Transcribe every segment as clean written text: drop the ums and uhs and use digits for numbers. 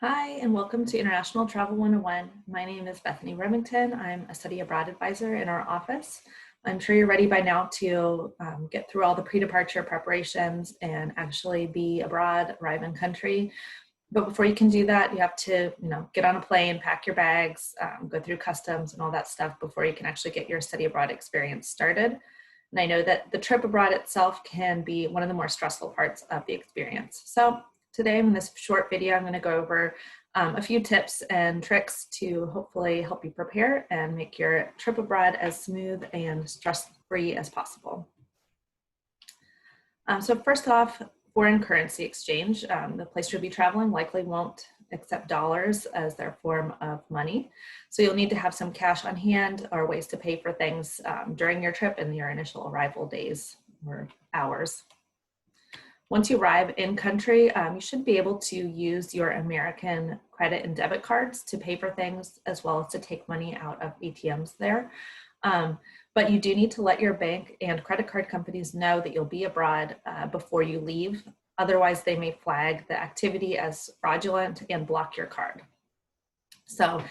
Hi, and welcome to International Travel 101. My name is Bethany Remington. I'm a study abroad advisor in our office. I'm sure you're ready by now to get through all the pre-departure preparations and actually be abroad, arrive in country. But before you can do that, you have to, get on a plane, pack your bags, go through customs and all that stuff before you can actually get your study abroad experience started. And I know that the trip abroad itself can be one of the more stressful parts of the experience. So today in this short video, I'm going to go over a few tips and tricks to hopefully help you prepare and make your trip abroad as smooth and stress-free as possible. So first off, foreign currency exchange. The place you'll be traveling likely won't accept dollars as their form of money. So you'll need to have some cash on hand or ways to pay for things during your trip in your initial arrival days or hours. Once you arrive in country, you should be able to use your American credit and debit cards to pay for things as well as to take money out of ATMs there. But you do need to let your bank and credit card companies know that you'll be abroad before you leave. Otherwise, they may flag the activity as fraudulent and block your card. So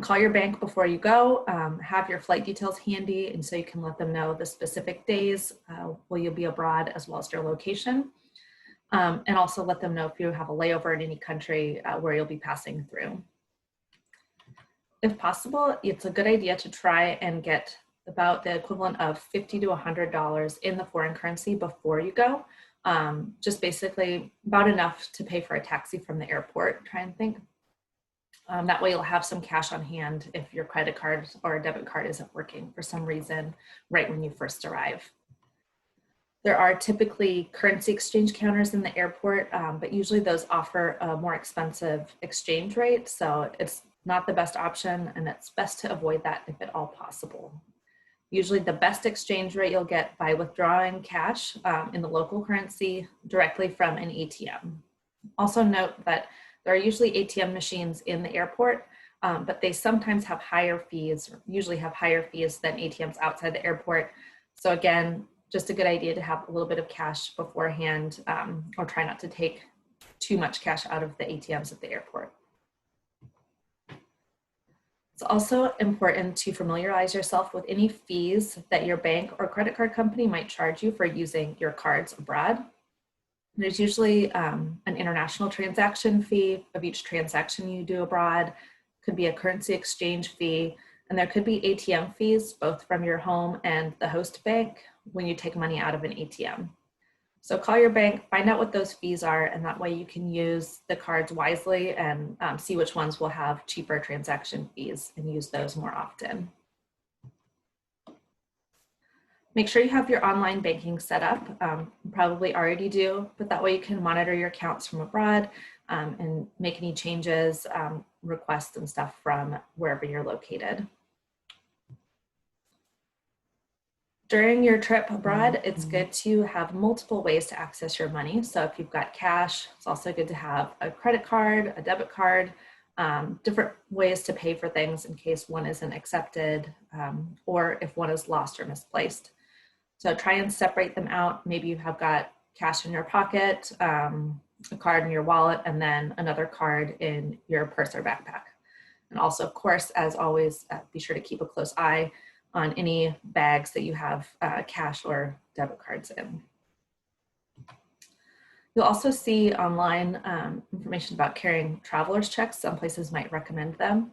call your bank before you go, have your flight details handy, and so you can let them know the specific days will you be abroad as well as your location. And also let them know if you have a layover in any country where you'll be passing through. If possible, it's a good idea to try and get about the equivalent of $50 to $100 in the foreign currency before you go. Just basically about enough to pay for a taxi from the airport, try and think. That way you'll have some cash on hand if your credit card or debit card isn't working for some reason right when you first arrive. There are typically currency exchange counters in the airport, but usually those offer a more expensive exchange rate. So it's not the best option, and it's best to avoid that if at all possible. Usually the best exchange rate you'll get by withdrawing cash in the local currency directly from an ATM. Also note that there are usually ATM machines in the airport, but they sometimes have higher fees, or usually have higher fees than ATMs outside the airport. So again, just a good idea to have a little bit of cash beforehand, or try not to take too much cash out of the ATMs at the airport. It's also important to familiarize yourself with any fees that your bank or credit card company might charge you for using your cards abroad. There's usually an international transaction fee of each transaction you do abroad, could be a currency exchange fee, and there could be ATM fees both from your home and the host bank when you take money out of an ATM. So call your bank, find out what those fees are, and that way you can use the cards wisely and see which ones will have cheaper transaction fees and use those more often. Make sure you have your online banking set up. You probably already do, but that way you can monitor your accounts from abroad and make any changes, requests and stuff from wherever you're located. During your trip abroad, it's good to have multiple ways to access your money. So if you've got cash, it's also good to have a credit card, a debit card, different ways to pay for things in case one isn't accepted or if one is lost or misplaced. So try and separate them out. Maybe you have got cash in your pocket, a card in your wallet, and then another card in your purse or backpack. And also, of course, as always, be sure to keep a close eye on any bags that you have cash or debit cards in. You'll also see online information about carrying traveler's checks. Some places might recommend them.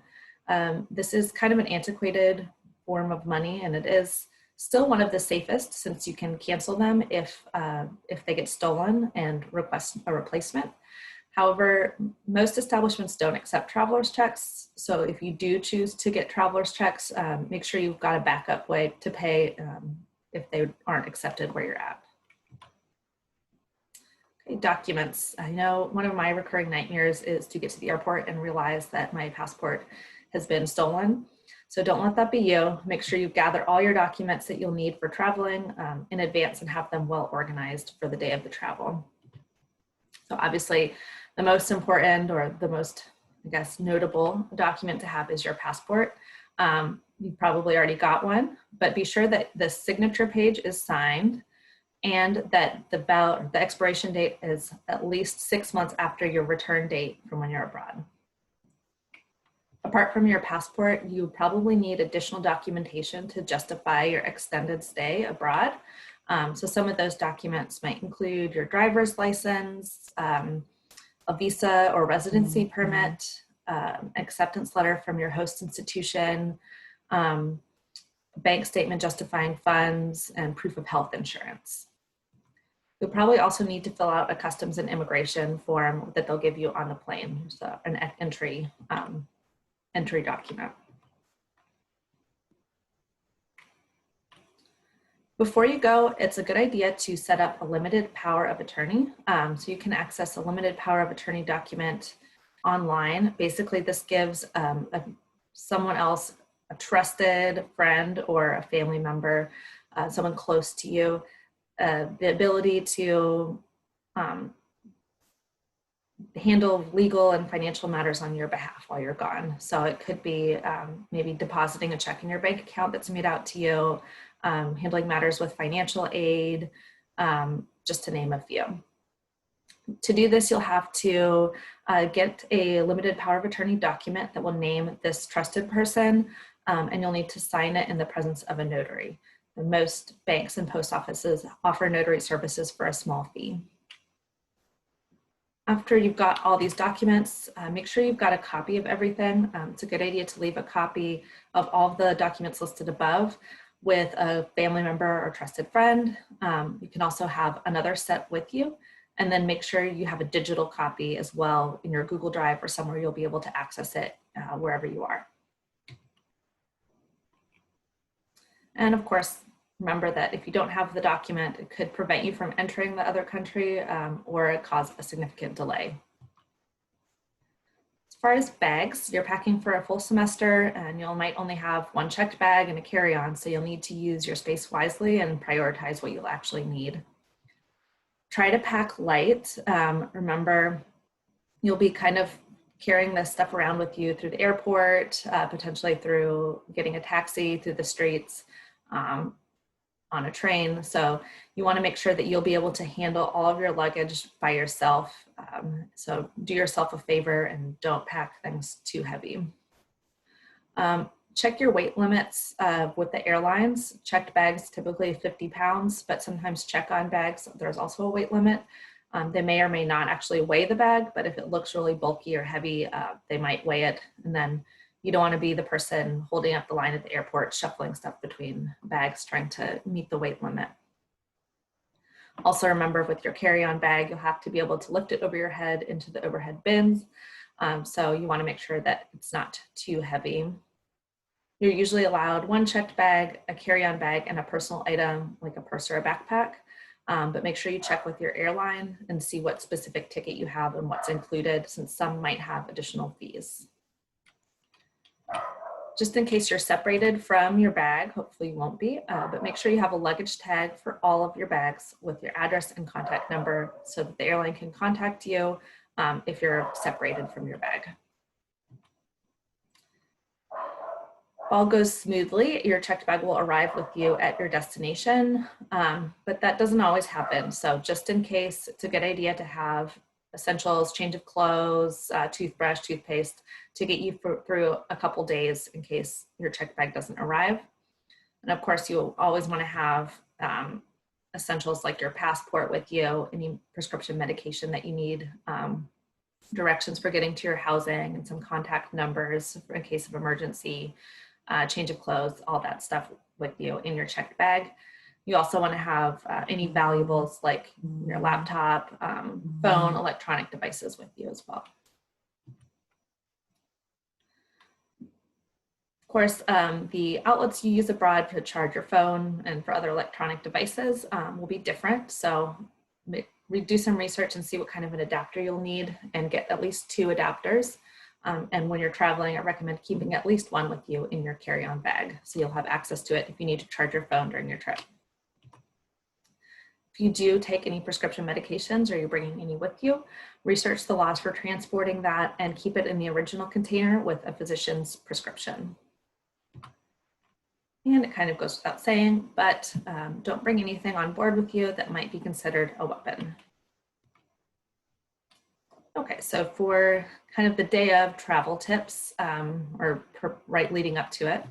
This is kind of an antiquated form of money, and it is still one of the safest since you can cancel them if they get stolen and request a replacement. However, most establishments don't accept traveler's checks. So if you do choose to get traveler's checks, make sure you've got a backup way to pay if they aren't accepted where you're at. Okay, documents. I know one of my recurring nightmares is to get to the airport and realize that my passport has been stolen. So don't let that be you. Make sure you gather all your documents that you'll need for traveling in advance and have them well organized for the day of the travel. So obviously, the most important or the most, I guess, notable document to have is your passport. You've probably already got one, but be sure that the signature page is signed. and that the expiration date is at least 6 months after your return date from when you're abroad. Apart from your passport, you probably need additional documentation to justify your extended stay abroad. So some of those documents might include your driver's license, a visa or residency permit, acceptance letter from your host institution, bank statement justifying funds, and proof of health insurance. You'll probably also need to fill out a customs and immigration form that they'll give you on the plane, so an entry document. Before you go, it's a good idea to set up a limited power of attorney. So you can access a limited power of attorney document online. Basically, this gives someone else, a trusted friend or a family member, someone close to you, the ability to handle legal and financial matters on your behalf while you're gone. So it could be maybe depositing a check in your bank account that's made out to you, handling matters with financial aid, just to name a few. To do this, you'll have to get a limited power of attorney document that will name this trusted person, and you'll need to sign it in the presence of a notary. And most banks and post offices offer notary services for a small fee. After you've got all these documents, make sure you've got a copy of everything. It's a good idea to leave a copy of all of the documents listed above with a family member or trusted friend. You can also have another set with you, and then make sure you have a digital copy as well in your Google Drive or somewhere you'll be able to access it wherever you are. And of course, remember that if you don't have the document, it could prevent you from entering the other country or cause a significant delay. As far as bags, you're packing for a full semester and you might only have one checked bag and a carry-on, so you'll need to use your space wisely and prioritize what you'll actually need. Try to pack light. Remember, you'll be kind of carrying this stuff around with you through the airport, potentially through getting a taxi through the streets, on a train. So you want to make sure that you'll be able to handle all of your luggage by yourself. So do yourself a favor and don't pack things too heavy. Check your weight limits with the airlines. Checked bags, typically 50 pounds, but sometimes check-on bags, there's also a weight limit. They may or may not actually weigh the bag, but if it looks really bulky or heavy, they might weigh it. And then you don't want to be the person holding up the line at the airport, shuffling stuff between bags, trying to meet the weight limit. Also remember, with your carry-on bag, you'll have to be able to lift it over your head into the overhead bins. So you want to make sure that it's not too heavy. You're usually allowed one checked bag, a carry-on bag, and a personal item like a purse or a backpack. But make sure you check with your airline and see what specific ticket you have and what's included, since some might have additional fees. Just in case you're separated from your bag, hopefully you won't be, but make sure you have a luggage tag for all of your bags with your address and contact number so that the airline can contact you if you're separated from your bag. If all goes smoothly, your checked bag will arrive with you at your destination, but that doesn't always happen. So just in case, it's a good idea to have essentials, change of clothes, toothbrush, toothpaste to get you through a couple days in case your checked bag doesn't arrive. And of course, you'll always want to have essentials like your passport with you, any prescription medication that you need, directions for getting to your housing, and some contact numbers in case of emergency, change of clothes, all that stuff with you in your checked bag. You also want to have any valuables like your laptop, phone, electronic devices with you as well. Of course, the outlets you use abroad to charge your phone and for other electronic devices will be different. So do some research and see what kind of an adapter you'll need and get at least 2 adapters. And when you're traveling, I recommend keeping at least one with you in your carry-on bag, so you'll have access to it if you need to charge your phone during your trip. If you do take any prescription medications or you're bringing any with you, research the laws for transporting that and keep it in the original container with a physician's prescription. And it kind of goes without saying, but don't bring anything on board with you that might be considered a weapon. Okay, so for kind of the day of travel tips, right leading up to it,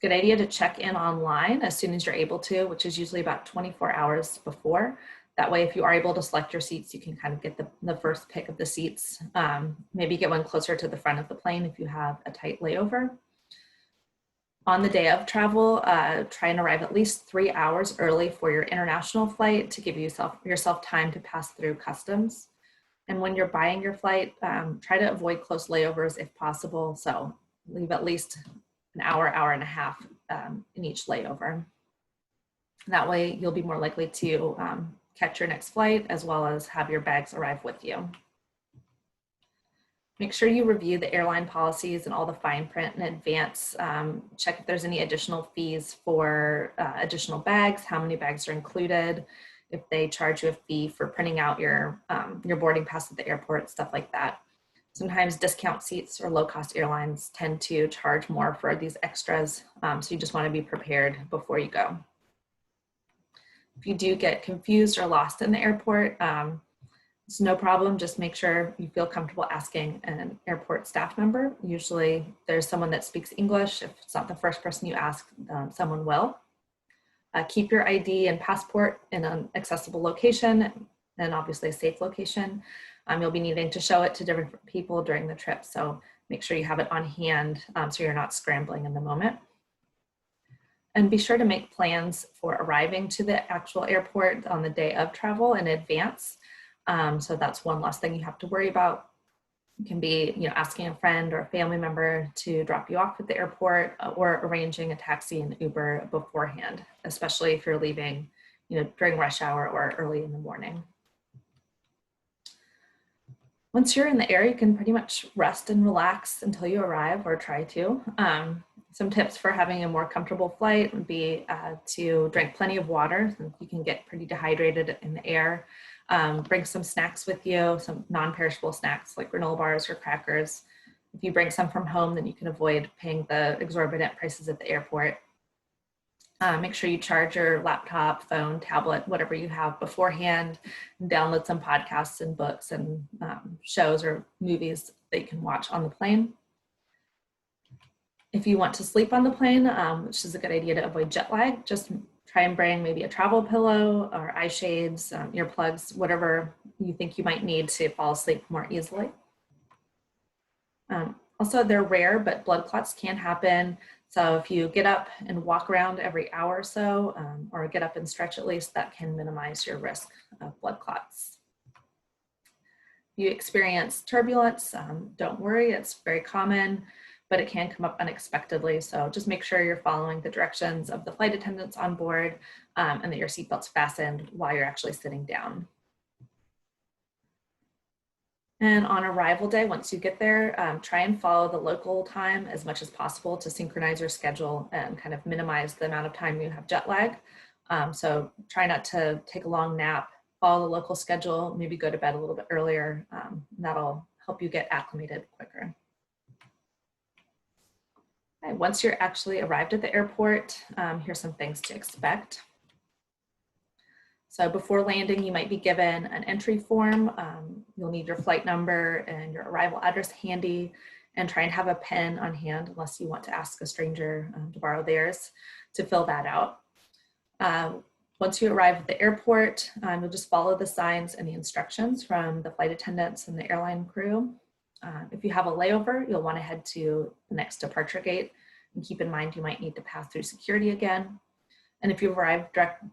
good idea to check in online as soon as you're able to, which is usually about 24 hours before. That way, if you are able to select your seats, you can kind of get the first pick of the seats. Maybe get one closer to the front of the plane if you have a tight layover. On the day of travel, try and arrive at least 3 hours early for your international flight to give yourself time to pass through customs. And when you're buying your flight, try to avoid close layovers if possible. So leave at least an hour, hour and a half in each layover. That way you'll be more likely to catch your next flight as well as have your bags arrive with you. Make sure you review the airline policies and all the fine print in advance. Check if there's any additional fees for additional bags, how many bags are included, if they charge you a fee for printing out your boarding pass at the airport, stuff like that. Sometimes discount seats or low-cost airlines tend to charge more for these extras, so you just want to be prepared before you go. If you do get confused or lost in the airport, it's no problem. Just make sure you feel comfortable asking an airport staff member. Usually there's someone that speaks English. If it's not the first person you ask, someone will. Keep your ID and passport in an accessible location and obviously a safe location. You'll be needing to show it to different people during the trip, so make sure you have it on hand so you're not scrambling in the moment. And be sure to make plans for arriving to the actual airport on the day of travel in advance. So that's one less thing you have to worry about. It can be, asking a friend or a family member to drop you off at the airport or arranging a taxi and Uber beforehand, especially if you're leaving, during rush hour or early in the morning. Once you're in the air, you can pretty much rest and relax until you arrive, or try to. Some tips for having a more comfortable flight would be to drink plenty of water. You can get pretty dehydrated in the air. Bring some snacks with you, some non-perishable snacks like granola bars or crackers. If you bring some from home, then you can avoid paying the exorbitant prices at the airport. Make sure you charge your laptop, phone, tablet, whatever you have beforehand, and download some podcasts and books and shows or movies that you can watch on the plane. If you want to sleep on the plane, which is a good idea to avoid jet lag, just try and bring maybe a travel pillow or eye shades, earplugs, whatever you think you might need to fall asleep more easily. Also, they're rare, but blood clots can happen. So if you get up and walk around every hour or so, or get up and stretch at least, that can minimize your risk of blood clots. If you experience turbulence, don't worry, it's very common, but it can come up unexpectedly. So just make sure you're following the directions of the flight attendants on board and that your seatbelt's fastened while you're actually sitting down. And on arrival day, once you get there, try and follow the local time as much as possible to synchronize your schedule and kind of minimize the amount of time you have jet lag. So try not to take a long nap, follow the local schedule, maybe go to bed a little bit earlier. That'll help you get acclimated quicker. Okay, once you're actually arrived at the airport, here's some things to expect. So before landing, you might be given an entry form. You'll need your flight number and your arrival address handy, and try and have a pen on hand unless you want to ask a stranger to borrow theirs to fill that out. Once you arrive at the airport, you'll just follow the signs and the instructions from the flight attendants and the airline crew. If you have a layover, you'll want to head to the next departure gate, and keep in mind you might need to pass through security again. And if you arrive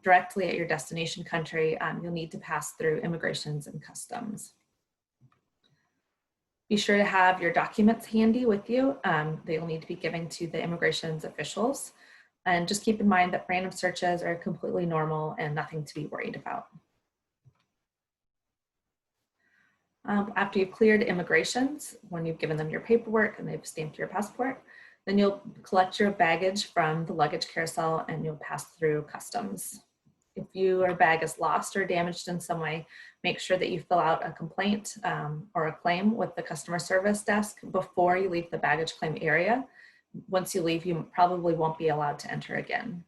directly at your destination country, you'll need to pass through immigrations and customs. Be sure to have your documents handy with you. They'll need to be given to the immigrations officials. And just keep in mind that random searches are completely normal and nothing to be worried about. After you've cleared immigrations, when you've given them your paperwork and they've stamped your passport, then you'll collect your baggage from the luggage carousel and you'll pass through customs. If your bag is lost or damaged in some way, make sure that you fill out a complaint or a claim with the customer service desk before you leave the baggage claim area. once you leave, you probably won't be allowed to enter again.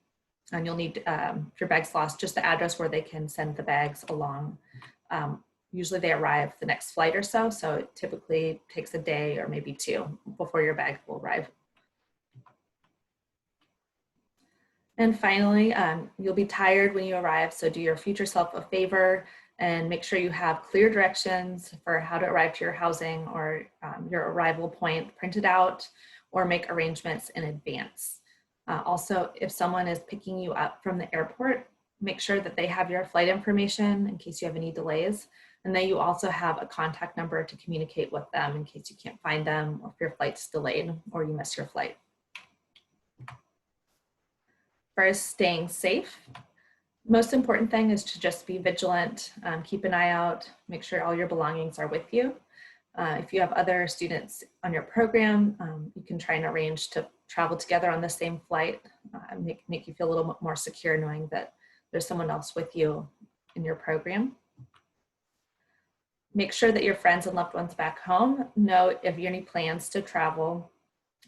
And you'll need, if your bag's lost, just the address where they can send the bags along. Usually they arrive the next flight or so, so it typically takes a day or maybe 2 before your bag will arrive. And finally, you'll be tired when you arrive, so do your future self a favor and make sure you have clear directions for how to arrive to your housing or your arrival point printed out, or make arrangements in advance. Also, if someone is picking you up from the airport, make sure that they have your flight information in case you have any delays, and that you also have a contact number to communicate with them in case you can't find them, or if your flight's delayed or you miss your flight. First, staying safe. Most important thing is to just be vigilant, keep an eye out, make sure all your belongings are with you. If you have other students on your program, you can try and arrange to travel together on the same flight, make you feel a little bit more secure knowing that there's someone else with you in your program. Make sure that your friends and loved ones back home know if you have any plans to travel,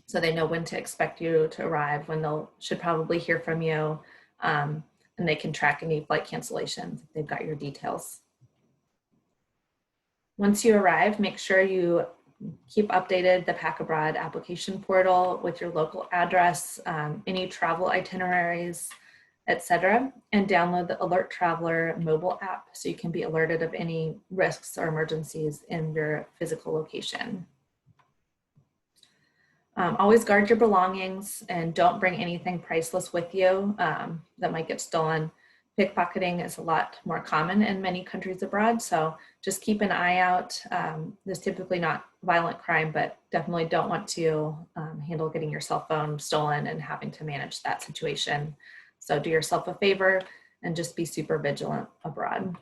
so they know when to expect you to arrive, when they'll should probably hear from you, and they can track any flight cancellations if they've got your details. Once you arrive, make sure you keep updated the Pack Abroad application portal with your local address, any travel itineraries, etc., and download the Alert Traveler mobile app so you can be alerted of any risks or emergencies in your physical location. Always guard your belongings and don't bring anything priceless with you that might get stolen. Pickpocketing is a lot more common in many countries abroad, so just keep an eye out. There's typically not violent crime, but definitely don't want to handle getting your cell phone stolen and having to manage that situation. So do yourself a favor and just be super vigilant abroad.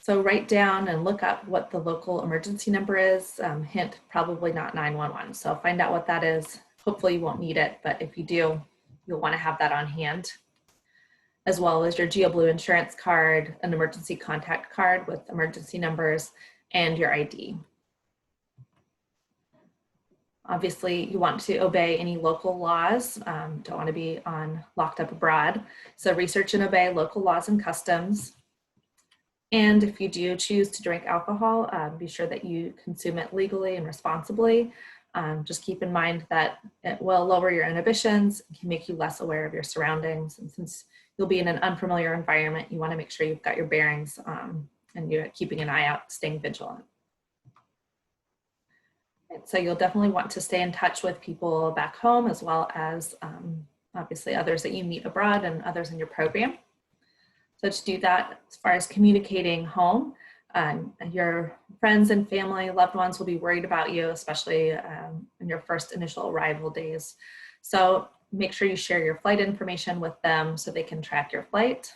So write down and look up what the local emergency number is. Hint, probably not 911. So find out what that is. Hopefully you won't need it, but if you do, you'll want to have that on hand, as well as your GeoBlue insurance card, an emergency contact card with emergency numbers, and your ID. Obviously, you want to obey any local laws. Don't want to be locked up abroad. So research and obey local laws and customs. And if you do choose to drink alcohol, be sure that you consume it legally and responsibly. Just keep in mind that it will lower your inhibitions, and can make you less aware of your surroundings. And since you'll be in an unfamiliar environment, you want to make sure you've got your bearings and you're keeping an eye out, staying vigilant. So you'll definitely want to stay in touch with people back home, as well as obviously others that you meet abroad and others in your program. So to do that, as far as communicating home, your friends and family, loved ones will be worried about you, especially in your first initial arrival days. So make sure you share your flight information with them so they can track your flight.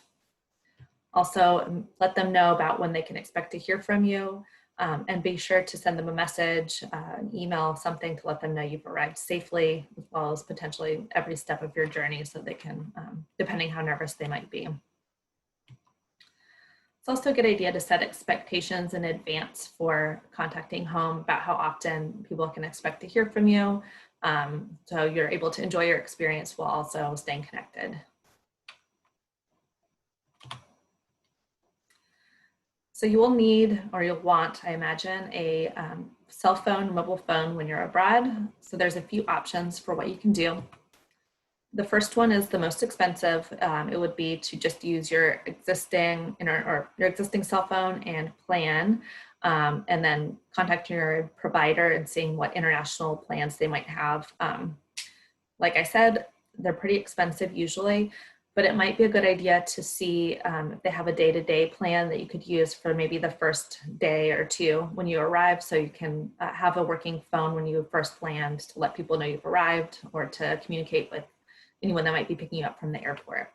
Also, let them know about when they can expect to hear from you, and be sure to send them a message, an email, something to let them know you've arrived safely, as well as potentially every step of your journey so they can, depending how nervous they might be. It's also a good idea to set expectations in advance for contacting home about how often people can expect to hear from you, so you're able to enjoy your experience while also staying connected. So you will need, or you'll want, I imagine, a cell phone, mobile phone when you're abroad. So there's a few options for what you can do. The first one is the most expensive. It would be to just use your existing your existing cell phone and plan, and then contact your provider and seeing what international plans they might have. Like I said, they're pretty expensive usually, but it might be a good idea to see if they have a day-to-day plan that you could use for maybe the first day or two when you arrive, so you can have a working phone when you first land to let people know you've arrived, or to communicate with anyone that might be picking you up from the airport.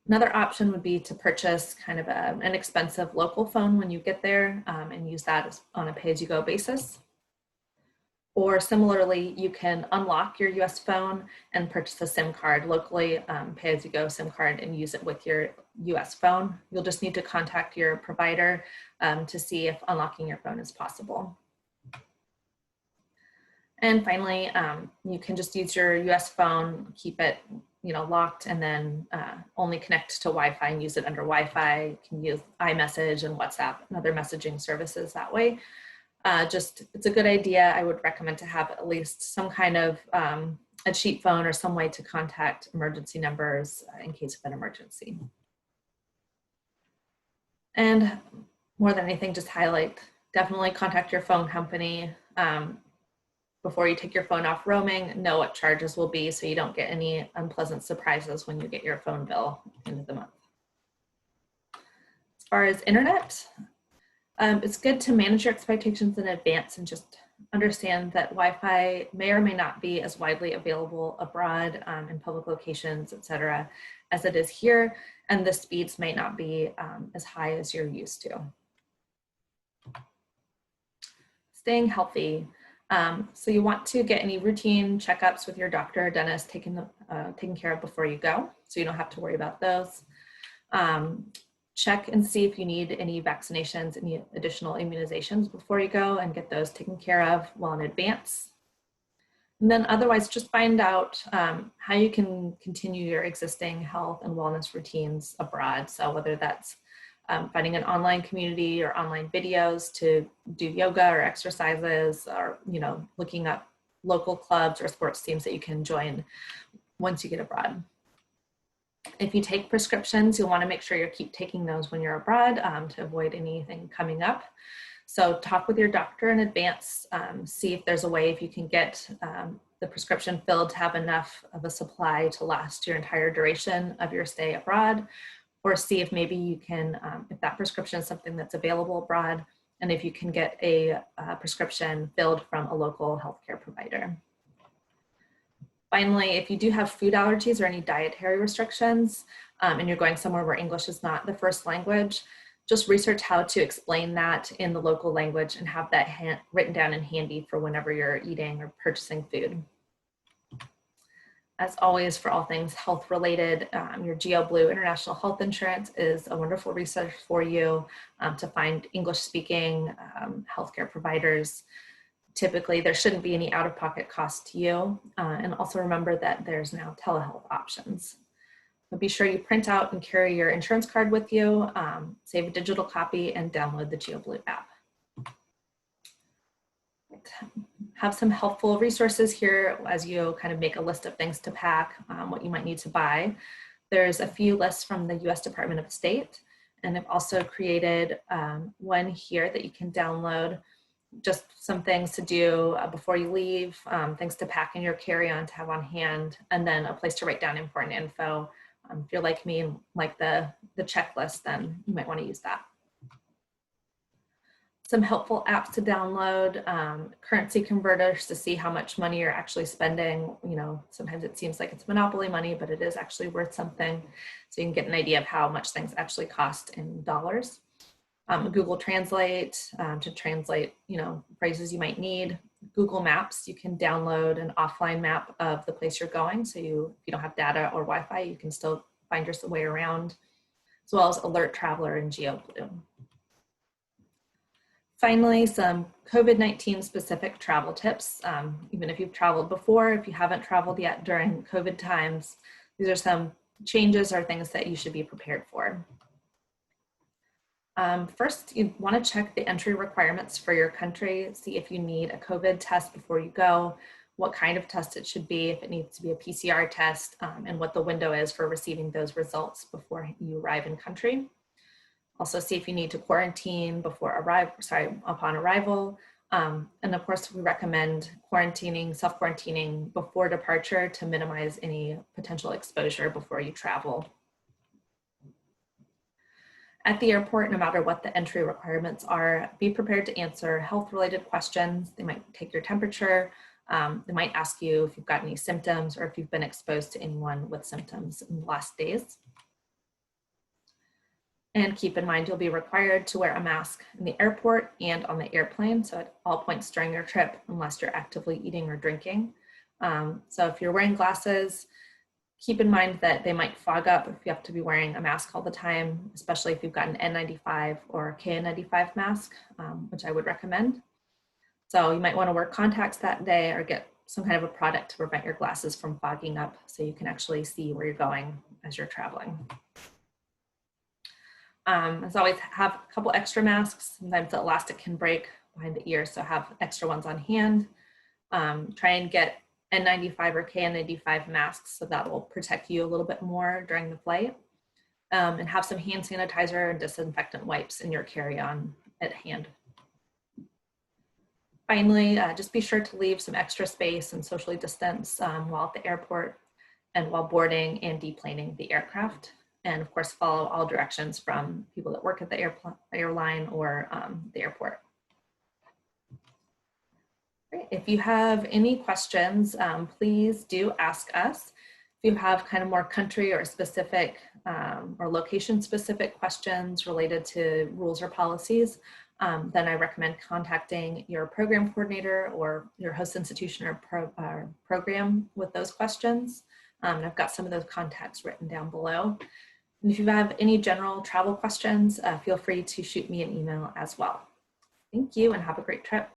Another option would be to purchase kind of an expensive local phone when you get there, and use that on a pay-as-you-go basis. Or similarly, you can unlock your US phone and purchase a SIM card locally, pay-as-you-go SIM card, and use it with your US phone. You'll just need to contact your provider to see if unlocking your phone is possible. And finally, you can just use your US phone, keep it locked, and then only connect to Wi-Fi and use it under Wi-Fi. You can use iMessage and WhatsApp and other messaging services that way. It's a good idea. I would recommend to have at least some kind of a cheap phone or some way to contact emergency numbers in case of an emergency. And more than anything, just highlight, definitely contact your phone company before you take your phone off roaming. Know what charges will be so you don't get any unpleasant surprises when you get your phone bill at the end of the month. As far as internet, it's good to manage your expectations in advance and just understand that Wi-Fi may or may not be as widely available abroad in public locations, etc., as it is here, and the speeds may not be as high as you're used to. Staying healthy. So you want to get any routine checkups with your doctor or dentist taken care of before you go, so you don't have to worry about those. Check and see if you need any vaccinations, any additional immunizations before you go, and get those taken care of well in advance. And then otherwise, just find out how you can continue your existing health and wellness routines abroad. So whether that's finding an online community or online videos to do yoga or exercises, or looking up local clubs or sports teams that you can join once you get abroad. If you take prescriptions, you'll want to make sure you keep taking those when you're abroad to avoid anything coming up. So talk with your doctor in advance, see if there's a way if you can get the prescription filled to have enough of a supply to last your entire duration of your stay abroad, or see if maybe you can, if that prescription is something that's available abroad, and if you can get a prescription filled from a local healthcare provider. Finally, if you do have food allergies or any dietary restrictions, and you're going somewhere where English is not the first language, just research how to explain that in the local language and have that written down and handy for whenever you're eating or purchasing food. As always, for all things health related, your GeoBlue International Health Insurance is a wonderful resource for you to find English speaking healthcare providers. Typically, there shouldn't be any out-of-pocket cost to you. And also remember that there's now telehealth options. But be sure you print out and carry your insurance card with you, save a digital copy, and download the GeoBlue app. Have some helpful resources here as you kind of make a list of things to pack, what you might need to buy. There's a few lists from the US Department of State, and I've also created one here that you can download, just some things to do before you leave, things to pack in your carry-on to have on hand, and then a place to write down important info. If you're like me and like the checklist, then you might want to use that. Some helpful apps to download, currency converters to see how much money you're actually spending. Sometimes it seems like it's monopoly money, but it is actually worth something. So you can get an idea of how much things actually cost in dollars. Google Translate to translate, phrases you might need. Google Maps, you can download an offline map of the place you're going. So if you don't have data or Wi-Fi, you can still find your way around, as well as Alert Traveler and GeoBlue. Finally, some COVID-19 specific travel tips. Even if you've traveled before, if you haven't traveled yet during COVID times, these are some changes or things that you should be prepared for. First, you want to check the entry requirements for your country, see if you need a COVID test before you go, what kind of test it should be, if it needs to be a PCR test, and what the window is for receiving those results before you arrive in country. Also see if you need to quarantine upon arrival. And of course, we recommend self-quarantining before departure to minimize any potential exposure before you travel. At the airport, no matter what the entry requirements are, be prepared to answer health-related questions. They might take your temperature. They might ask you if you've got any symptoms or if you've been exposed to anyone with symptoms in the last days. And keep in mind, you'll be required to wear a mask in the airport and on the airplane, so at all points during your trip, unless you're actively eating or drinking. So if you're wearing glasses, keep in mind that they might fog up if you have to be wearing a mask all the time, especially if you've got an N95 or KN95 mask, which I would recommend. So you might want to wear contacts that day or get some kind of a product to prevent your glasses from fogging up so you can actually see where you're going as you're traveling. As always, have a couple extra masks. Sometimes the elastic can break behind the ear, so have extra ones on hand. Try and get N95 or KN95 masks so that will protect you a little bit more during the flight. And have some hand sanitizer and disinfectant wipes in your carry-on at hand. Finally, just be sure to leave some extra space and socially distance while at the airport and while boarding and deplaning the aircraft. And of course, follow all directions from people that work at the airline or the airport. Great. If you have any questions, please do ask us. If you have kind of more country or specific or location specific questions related to rules or policies, then I recommend contacting your program coordinator or your host institution or program with those questions. I've got some of those contacts written down below. And if you have any general travel questions, feel free to shoot me an email as well. Thank you and have a great trip.